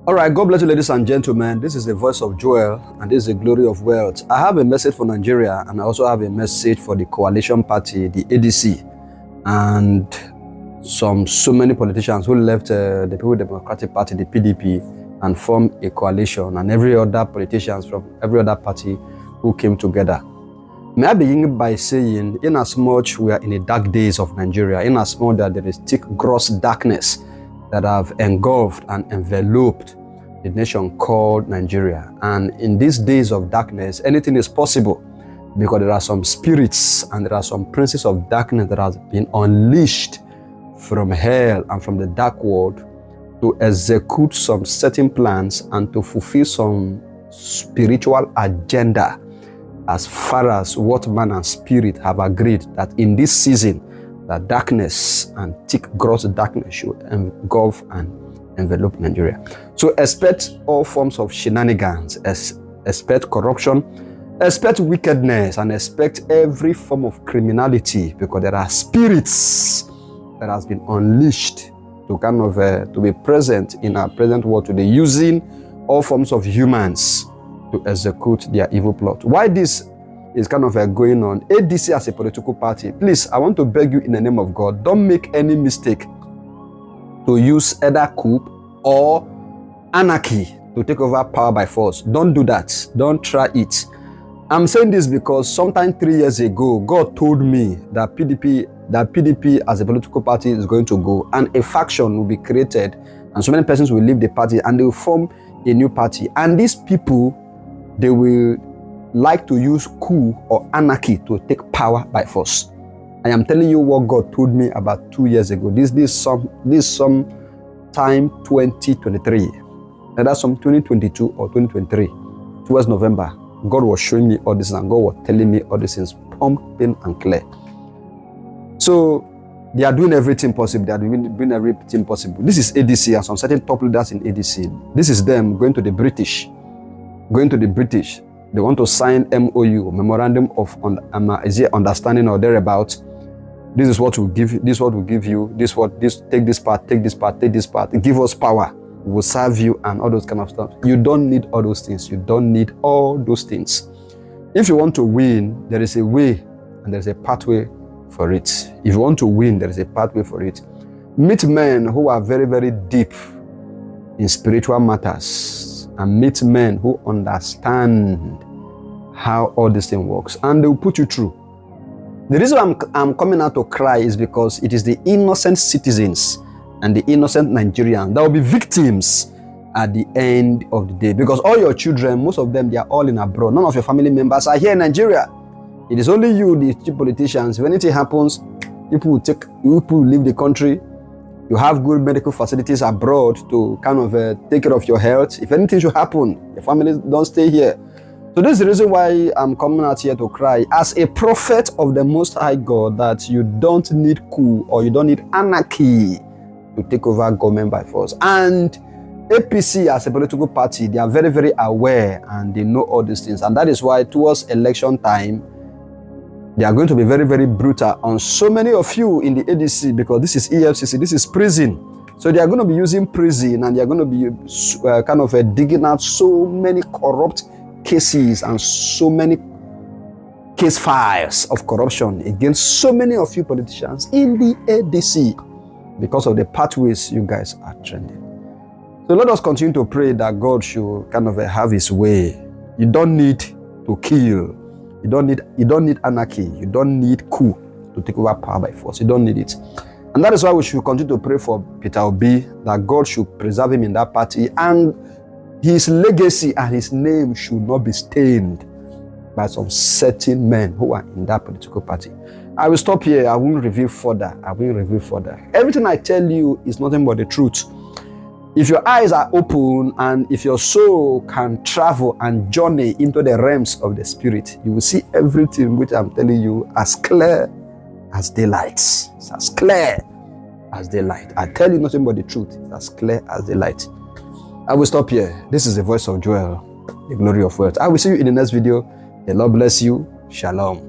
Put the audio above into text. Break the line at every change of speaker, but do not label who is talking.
All right, God bless you, ladies and gentlemen. This is the voice of Joel, and this is the glory of wealth. I have a message for Nigeria, and I also have a message for the coalition party, the ADC, and so many politicians who left the People Democratic Party, the PDP, and formed a coalition, and every other politicians from every other party who came together. May I begin by saying, in as much we are in the dark days of Nigeria, in as much that there is thick, gross darkness that have engulfed and enveloped the nation called Nigeria. And in these days of darkness, anything is possible because there are some spirits and there are some princes of darkness that have been unleashed from hell and from the dark world to execute some certain plans and to fulfill some spiritual agenda as far as what man and spirit have agreed that in this season, that darkness and thick gross darkness should engulf and envelop Nigeria. So expect all forms of shenanigans, expect corruption, expect wickedness, and expect every form of criminality, because there are spirits that has been unleashed to kind of to be present in our present world today, using all forms of humans to execute their evil plot. Why this is kind of going on? ADC as a political party, please, I want to beg you in the name of God, don't make any mistake to use either coup or anarchy to take over power by force. Don't do that. Don't try it. I'm saying this because sometime 3 years ago, God told me that PDP as a political party is going to go, and a faction will be created, and so many persons will leave the party, and they will form a new party. And these people, they will like to use coup or anarchy to take power by force. I am telling you what God told me about 2 years ago. This some time 2023. And that's some 2022 or 2023. Towards November, God was showing me all this, and God was telling me all these things, pumping and clear. So they are doing everything possible. They are doing everything possible. This is ADC and some certain top leaders in ADC. This is them going to the British. They want to sign MOU, Memorandum of Understanding or thereabout. This is what will give you, this is what will give you, take this part, take this part, take this part, give us power, we will serve you, and all those kind of stuff. You don't need all those things. You don't need all those things. If you want to win, there is a way and there is a pathway for it. If you want to win, there is a pathway for it. Meet men who are very, very deep in spiritual matters, and meet men who understand how all this thing works, and they will put you through. The reason I'm coming out to cry is because it is the innocent citizens and the innocent Nigerians that will be victims at the end of the day. Because all your children, most of them, they are all in abroad. None of your family members are here in Nigeria. It is only you, the cheap politicians. If anything happens, people will leave the country. You have good medical facilities abroad to kind of take care of your health. If anything should happen, your family don't stay here. So this is the reason why I'm coming out here to cry as a prophet of the Most High God, that you don't need coup or you don't need anarchy to take over government by force. And APC as a political party, they are very, very aware and they know all these things. And that is why towards election time, they are going to be very, very brutal on so many of you in the ADC, because this is EFCC, this is prison. So they are going to be using prison, and they are going to be kind of digging out so many corrupt cases and so many case files of corruption against so many of you politicians in the ADC because of the pathways you guys are trending. So let us continue to pray that God should kind of have his way. You don't need to kill. You don't need anarchy. You don't need coup to take over power by force. You don't need it. And that is why we should continue to pray for Peter Obi, that God should preserve him in that party, and his legacy and his name should not be stained by some certain men who are in that political party. I will stop here. I won't reveal further. Everything I tell you is nothing but the truth. If your eyes are open and if your soul can travel and journey into the realms of the spirit, you will see everything which I'm telling you as clear as daylight. It's as clear as daylight. I tell you nothing but the truth. It's as clear as daylight. I will stop here. This is the voice of Joel, the glory of wealth. I will see you in the next video. The Lord bless you. Shalom.